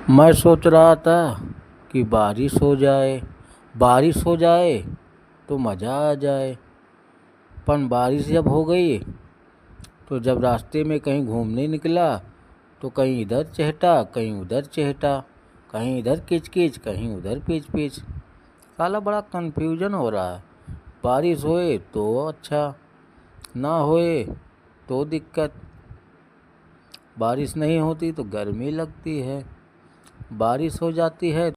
मैं सोच रहा था कि बारिश हो जाए तो मज़ा आ जाए। पर बारिश जब हो गई तो जब रास्ते में कहीं घूमने निकला तो कहीं इधर चहटा कहीं उधर चहटा, कहीं इधर किच कहीं उधर पीच साला बड़ा कन्फ्यूजन हो रहा है। बारिश होए तो अच्छा, ना होए तो दिक्कत। बारिश नहीं होती तो गर्मी लगती है, बारिश हो जाती है